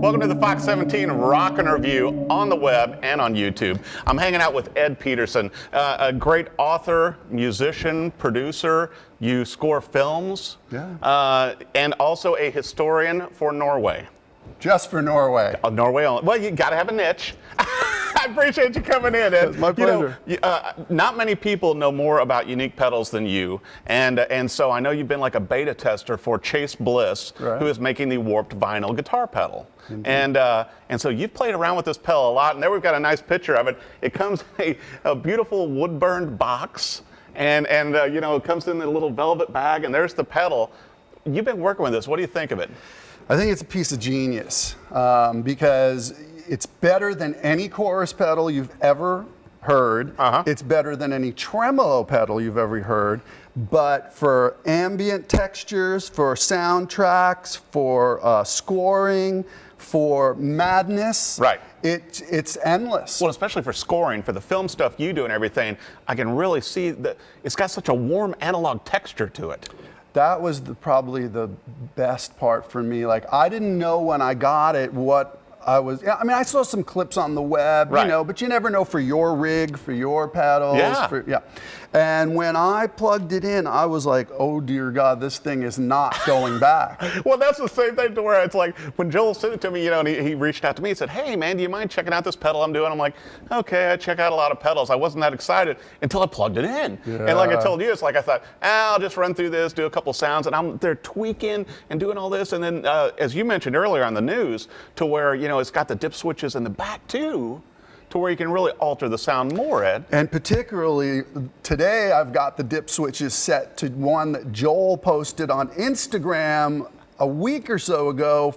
Welcome to the Fox 17 Rock and Review on the web and on YouTube. I'm hanging out with Ed Pettersen, a great author, musician, producer. You score films, and also a historian for Norway. Just for Norway. Oh, Norway only. Well, you got to have a niche. I appreciate you coming in, Ed. It's my pleasure. Not many people know more about unique pedals than you, and so I know you've been like a beta tester for Chase Bliss, who is making the warped vinyl guitar pedal. And so you've played around with this pedal a lot, and there we've got a nice picture of it. It comes in a beautiful wood-burned box, and you know, it comes in a little velvet bag, and there's the pedal. You've been working with this. What do you think of it? I think it's a piece of genius because it's better than any chorus pedal you've ever heard. It's better than any tremolo pedal you've ever heard. But for ambient textures, for soundtracks, for scoring, for madness, it's endless. Well, especially for scoring, for the film stuff you do and everything, I can really see that it's got such a warm analog texture to it. That was probably the best part for me. Like, I didn't know when I got it what I was. I mean, I saw some clips on the web, you know, but you never know for your rig, for your pedals. And when I plugged it in, I was like, oh dear God, this thing is not going back. Well, that's the same thing to where it's like when Joel sent it to me, you know, and he reached out to me and said, hey man, do you mind checking out this pedal I'm doing? I'm like, okay, I check out a lot of pedals. I wasn't that excited until I plugged it in. And like I told you, it's like I thought, I'll just run through this, do a couple sounds, and I'm there tweaking and doing all this. And then, as you mentioned earlier on the news, to where, you know, it's got the dip switches in the back too, to where you can really alter the sound more, Ed. And particularly today, I've got the dip switches set to one that Joel posted on Instagram a week or so ago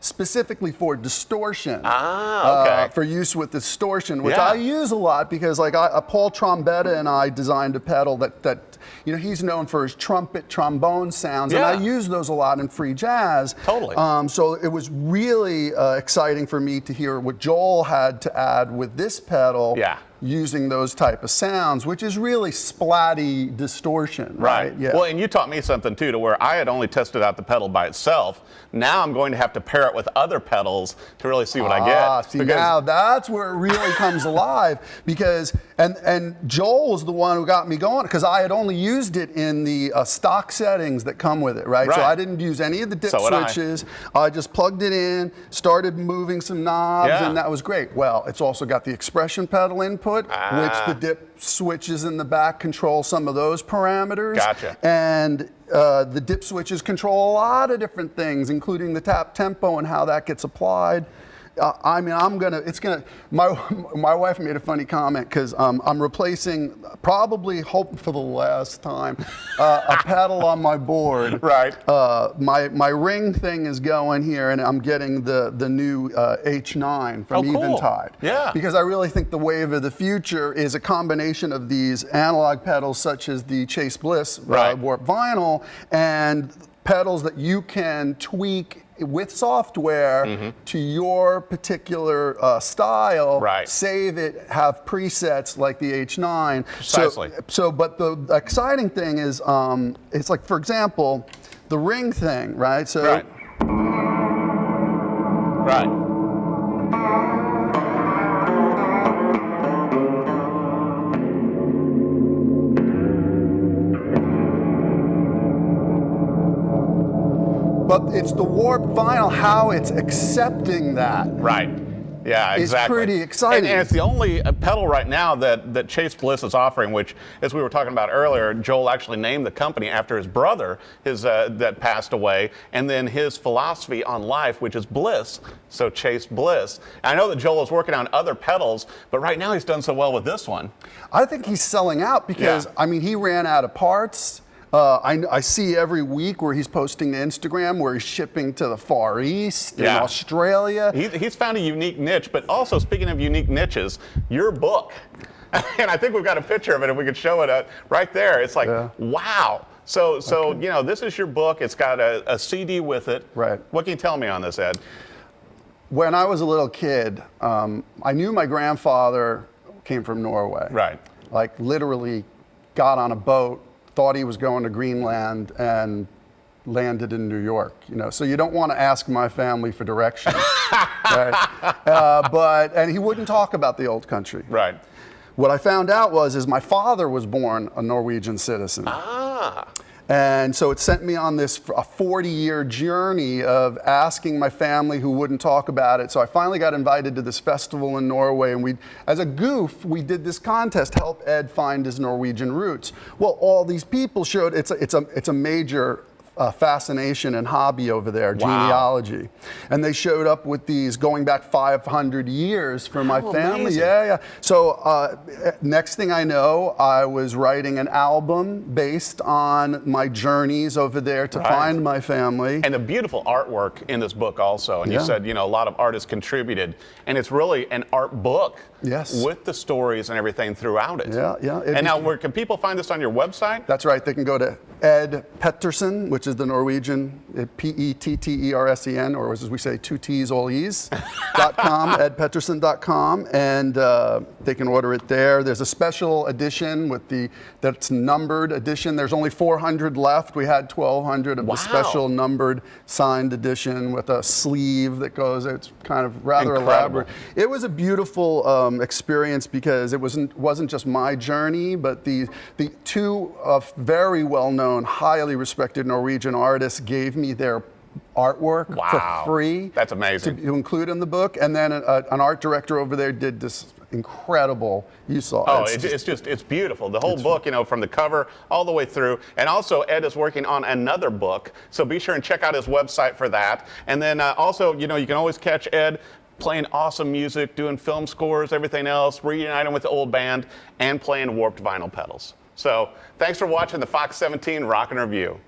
specifically for distortion. For use with distortion, which I use a lot because like Paul Trombetta and I designed a pedal that you know, he's known for his trumpet, trombone sounds, and I use those a lot in free jazz. Totally. So it was really exciting for me to hear what Joel had to add with this pedal. Using those type of sounds, which is really splatty distortion, right? Well, and you taught me something too, to where I had only tested out the pedal by itself. Now I'm going to have to pair it with other pedals to really see what I get. See, now that's where it really comes alive, because and Joel was the one who got me going, because I had only used it in the stock settings that come with it, right? So I didn't use any of the dip switches. I just plugged it in, started moving some knobs, and that was great. Well, it's also got the expression pedal input, which the dip switches in the back control some of those parameters. And the dip switches control a lot of different things, including the tap tempo and how that gets applied. I mean, my wife made a funny comment because I'm replacing, probably hoping for the last time, a pedal on my board. My ring thing is going here, and I'm getting the new H9 from Eventide. Because I really think the wave of the future is a combination of these analog pedals such as the Chase Bliss warped vinyl, and pedals that you can tweak with software to your particular style, save it, have presets like the H9. But the exciting thing is, it's like, for example, the ring thing, right? But it's the warped vinyl, how it's accepting that. Yeah, exactly. It's pretty exciting. And it's the only pedal right now that Chase Bliss is offering, which, as we were talking about earlier, Joel actually named the company after his brother, that passed away, and then his philosophy on life, which is bliss, so Chase Bliss. I know that Joel is working on other pedals, but right now he's done so well with this one. I think he's selling out because, I mean, he ran out of parts. I see every week where he's posting to Instagram where he's shipping to the Far East, in Australia. He's found a unique niche, but also, speaking of unique niches, your book. And I think we've got a picture of it, if we could show it right there. It's like, wow. So you know, this is your book. It's got a CD with it. What can you tell me on this, Ed? When I was a little kid, I knew my grandfather came from Norway. Like, literally got on a boat, thought he was going to Greenland, and landed in New York, you know. So you don't want to ask my family for directions, right? And he wouldn't talk about the old country. Right. What I found out is my father was born a Norwegian citizen. Ah. And so it sent me on this 40-year journey of asking my family who wouldn't talk about it. So I finally got invited to this festival in Norway, and as a goof, we did this contest, help Ed find his Norwegian roots. Well, all these people showed, it's a major fascination and hobby over there, genealogy. And they showed up with these going back 500 years for my family. Amazing. Yeah. So next thing I know, I was writing an album based on my journeys over there to find my family. And the beautiful artwork in this book also. And you said, you know, a lot of artists contributed. And it's really an art book. Yes. With the stories and everything throughout it. Yeah. And now, where can people find this on your website? That's right. They can go to Ed Pettersen, which is the Norwegian, Pettersen, or as we say, 2 T's, all E's, .com, edpettersen.com, and they can order it there. There's a special edition that's numbered edition. There's only 400 left. We had 1,200 of the special numbered signed edition with a sleeve that goes, it's kind of rather elaborate. It was a beautiful experience because it wasn't just my journey, but the two very well-known, highly respected Norwegian artists gave me their artwork for free. That's amazing. To include in the book. And then an art director over there did this incredible, you saw. Oh, it's beautiful. The whole book, you know, from the cover all the way through. And also Ed is working on another book, so be sure and check out his website for that. And then also, you know, you can always catch Ed playing awesome music, doing film scores, everything else, reuniting with the old band, and playing warped vinyl pedals. So thanks for watching the Fox 17 Rock and Review.